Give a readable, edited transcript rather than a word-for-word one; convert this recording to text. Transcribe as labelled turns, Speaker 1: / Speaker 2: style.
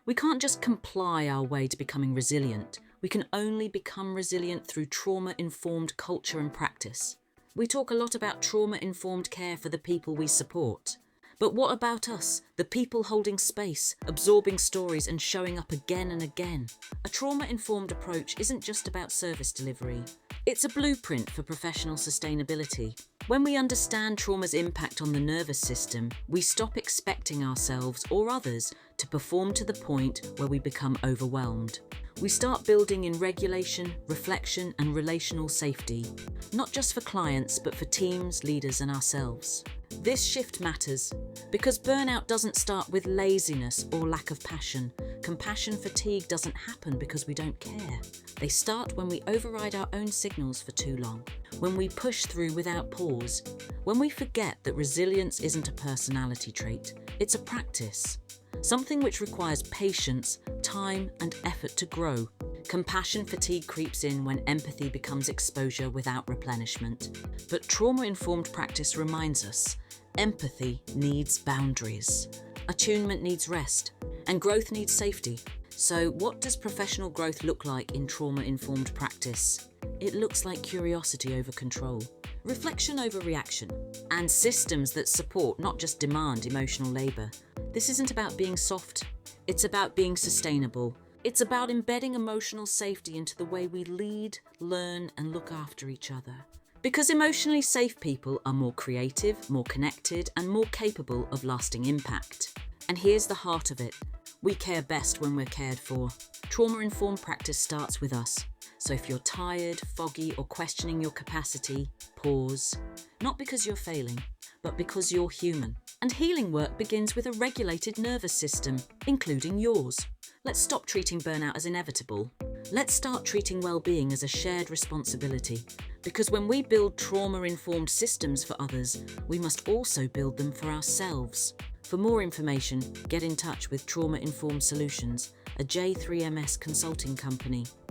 Speaker 1: We can't just comply our way to becoming resilient. We can only become resilient through trauma-informed culture and practice. We talk a lot about trauma-informed care for the people we support. But what about us, the people holding space, absorbing stories and showing up again and again? A trauma-informed approach isn't just about service delivery. It's a blueprint for professional sustainability. When we understand trauma's impact on the nervous system, we stop expecting ourselves or others to perform to the point where we become overwhelmed. We start building in regulation, reflection, and relational safety, not just for clients, but for teams, leaders, and ourselves. This shift matters because burnout doesn't start with laziness or lack of passion. Compassion fatigue doesn't happen because we don't care. They start when we override our own signals for too long, when we push through without pause, when we forget that resilience isn't a personality trait, it's a practice. Something which requires patience, time, and effort to grow. Compassion fatigue creeps in when empathy becomes exposure without replenishment. But trauma-informed practice reminds us, empathy needs boundaries. Attunement needs rest, and growth needs safety. So what does professional growth look like in trauma-informed practice? It looks like curiosity over control, reflection over reaction, and systems that support, not just demand, emotional labour. This isn't about being soft, it's about being sustainable. It's about embedding emotional safety into the way we lead, learn, and look after each other. Because emotionally safe people are more creative, more connected, and more capable of lasting impact. And here's the heart of it. We care best when we're cared for. Trauma-informed practice starts with us. So if you're tired, foggy, or questioning your capacity, pause. Not because you're failing, but because you're human. And healing work begins with a regulated nervous system, including yours. Let's stop treating burnout as inevitable. Let's start treating well-being as a shared responsibility. Because when we build trauma-informed systems for others, we must also build them for ourselves. For more information, get in touch with Trauma Informed Solutions, a J3MS consulting company.